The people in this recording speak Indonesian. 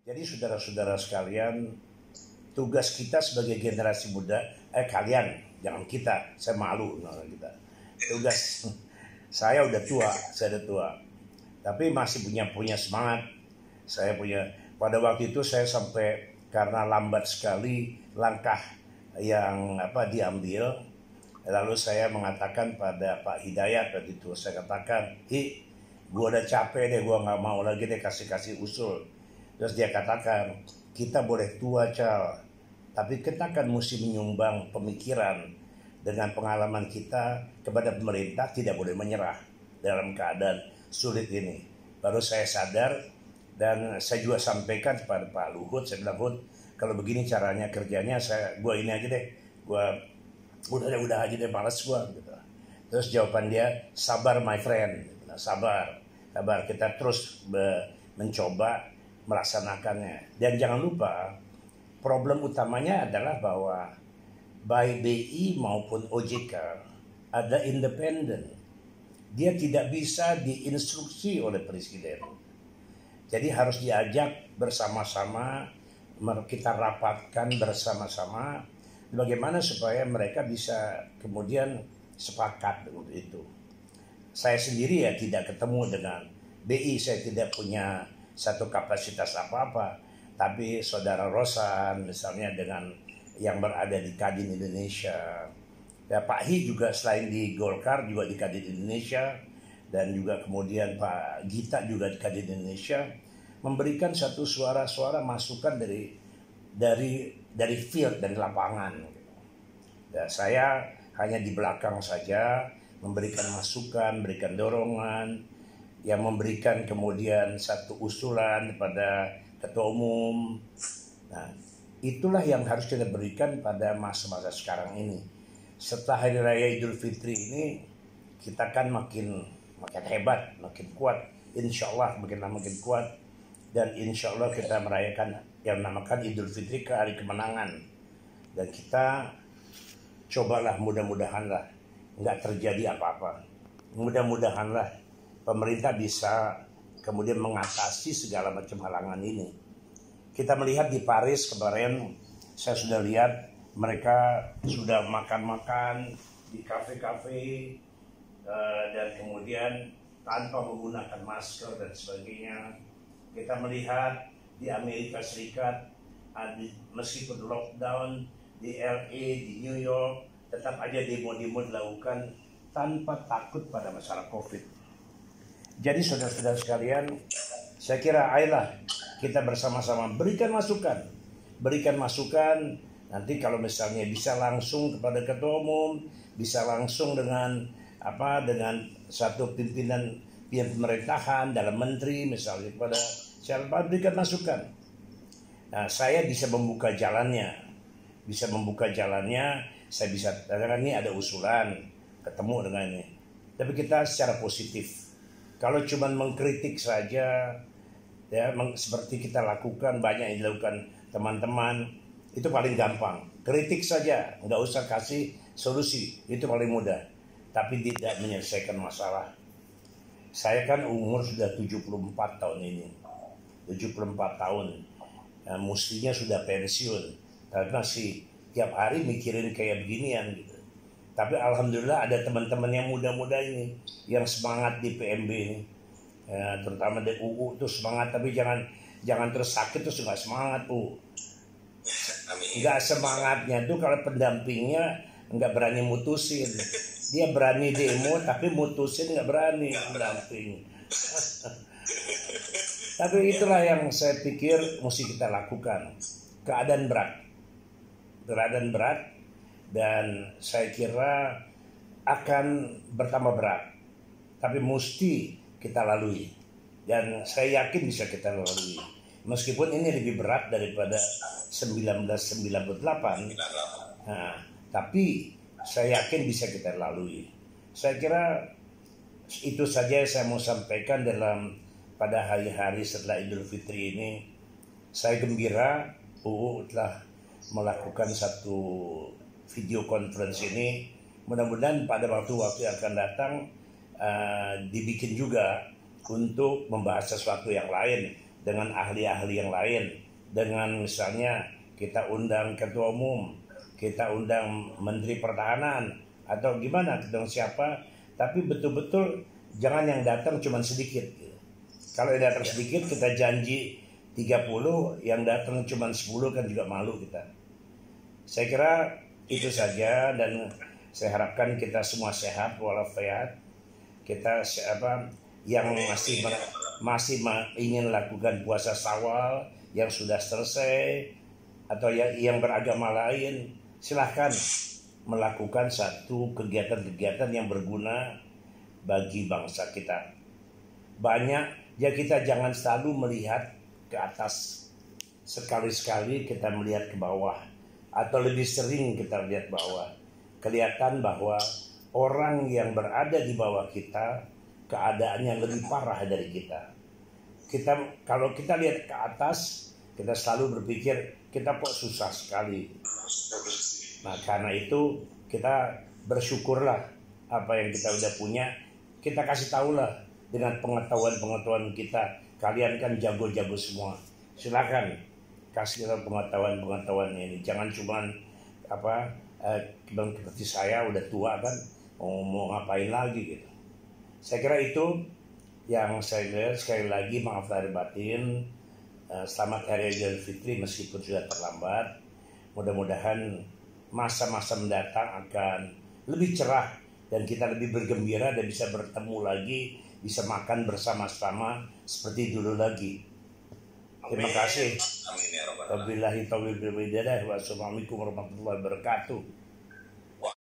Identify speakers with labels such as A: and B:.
A: Jadi saudara-saudara sekalian, tugas kita sebagai generasi muda, kalian, jangan kita, saya malu dengan kita. Tugas saya udah tua, tapi masih punya semangat. Pada waktu itu saya sampai karena lambat sekali langkah yang diambil, lalu saya mengatakan pada Pak Hidayat waktu itu, saya katakan, gue udah capek deh, gue nggak mau lagi deh kasih usul. Terus dia katakan, kita boleh tua Cal, tapi kita kan mesti menyumbang pemikiran dengan pengalaman kita kepada pemerintah, tidak boleh menyerah dalam keadaan sulit ini. Baru saya sadar, dan saya juga sampaikan kepada Pak Luhut, saya bilang, Luhut, kalau begini caranya kerjanya, gue ini aja deh, gue udah aja deh, malas gue gitu. Terus jawaban dia, sabar my friend, sabar, kita terus mencoba melaksanakannya. Dan jangan lupa, problem utamanya adalah bahwa baik BI maupun OJK ada independen. Dia tidak bisa diinstruksi oleh presiden. Jadi harus diajak bersama-sama, kita rapatkan bersama-sama bagaimana supaya mereka bisa kemudian sepakat untuk itu. Saya sendiri ya tidak ketemu dengan BI, saya tidak punya satu kapasitas apa-apa, tapi saudara Rosan misalnya dengan yang berada di Kadin Indonesia, ya, Pak Hi juga selain di Golkar juga di Kadin Indonesia, dan juga kemudian Pak Gita juga di Kadin Indonesia, memberikan satu suara-suara masukan dari field, dari lapangan. Ya, saya hanya di belakang saja memberikan masukan, memberikan dorongan, yang memberikan kemudian satu usulan pada ketua umum. Nah, itulah yang harus kita berikan pada masa-masa sekarang ini. Setelah Hari Raya Idul Fitri ini, kita kan makin hebat, makin kuat. Insya Allah makin kuat. Dan insya Allah kita merayakan yang namakan Idul Fitri ke hari kemenangan. Dan kita cobalah, mudah-mudahanlah nggak terjadi apa-apa. Mudah-mudahanlah pemerintah bisa kemudian mengatasi segala macam halangan ini. Kita melihat di Paris kemarin, saya sudah lihat mereka sudah makan-makan di kafe-kafe, dan kemudian tanpa menggunakan masker dan sebagainya. Kita melihat di Amerika Serikat, meskipun lockdown, di LA, di New York, tetap aja demo-demo dilakukan tanpa takut pada masalah COVID. Jadi saudara-saudara sekalian, saya kira ayolah kita bersama-sama berikan masukan. Nanti kalau misalnya bisa langsung kepada ketua umum, bisa langsung dengan satu pimpinan pemerintahan, dalam menteri misalnya, kepada siapa, berikan masukan. Nah, saya bisa membuka jalannya. Saya bisa katakan ini ada usulan, ketemu dengan ini. Tapi kita secara positif. Kalau cuma mengkritik saja, ya seperti kita lakukan, banyak yang dilakukan teman-teman, itu paling gampang. Kritik saja, nggak usah kasih solusi, itu paling mudah. Tapi tidak menyelesaikan masalah. Saya kan umur sudah 74 tahun ini. 74 tahun. Nah, mestinya sudah pensiun. Tapi masih tiap hari mikirin kayak beginian gitu. Tapi alhamdulillah ada teman-teman yang muda-muda ini, yang semangat di PMB ini, ya, terutama di UU itu semangat, tapi jangan terus sakit terus nggak semangat nggak semangatnya tuh kalau pendampingnya nggak berani mutusin, dia berani demo tapi mutusin nggak berani pendamping. Tapi itulah yang saya pikir mesti kita lakukan. Keadaan berat. Dan saya kira akan bertambah berat, tapi mesti kita lalui, dan saya yakin bisa kita lalui, meskipun ini lebih berat daripada 1998. Nah, tapi saya yakin bisa kita lalui. Saya kira itu saja yang saya mau sampaikan pada hari-hari setelah Idul Fitri ini. Saya gembira UU telah melakukan satu video conference ini. Mudah-mudahan pada waktu yang akan datang dibikin juga untuk membahas sesuatu yang lain dengan ahli-ahli yang lain, dengan misalnya kita undang ketua umum, kita undang menteri pertahanan, atau gimana, kita siapa, tapi betul-betul jangan yang datang cuma sedikit. Kalau yang datang sedikit kita janji 30, yang datang cuma 10 kan juga malu kita. Saya kira itu saja, dan saya harapkan kita semua sehat walafiat. Kita yang masih ingin lakukan puasa Syawal yang sudah selesai, atau yang beragama lain, silahkan melakukan satu kegiatan-kegiatan yang berguna bagi bangsa kita. Banyak, ya kita jangan selalu melihat ke atas. Sekali-sekali kita melihat ke bawah, atau lebih sering kita lihat bawah. Kelihatan bahwa orang yang berada di bawah kita keadaannya lebih parah dari kita. Kalau kita lihat ke atas, kita selalu berpikir kita kok susah sekali. Nah, karena itu kita bersyukurlah apa yang kita udah punya, kita kasih tahulah dengan pengetahuan kita. Kalian kan jago-jago semua. Silakan kasih pengetahuan ini. Jangan cuman seperti saya udah tua kan, mau ngapain lagi gitu. Saya kira itu yang saya lihat. Sekali lagi maaf lahir batin. Selamat Hari Idul Fitri meskipun sudah terlambat. Mudah-mudahan masa-masa mendatang akan lebih cerah dan kita lebih bergembira dan bisa bertemu lagi, bisa makan bersama-sama seperti dulu lagi. Terima kasih. Wabillahi taufiq wal hidayah. Wassalamualaikum warahmatullahi wabarakatuh.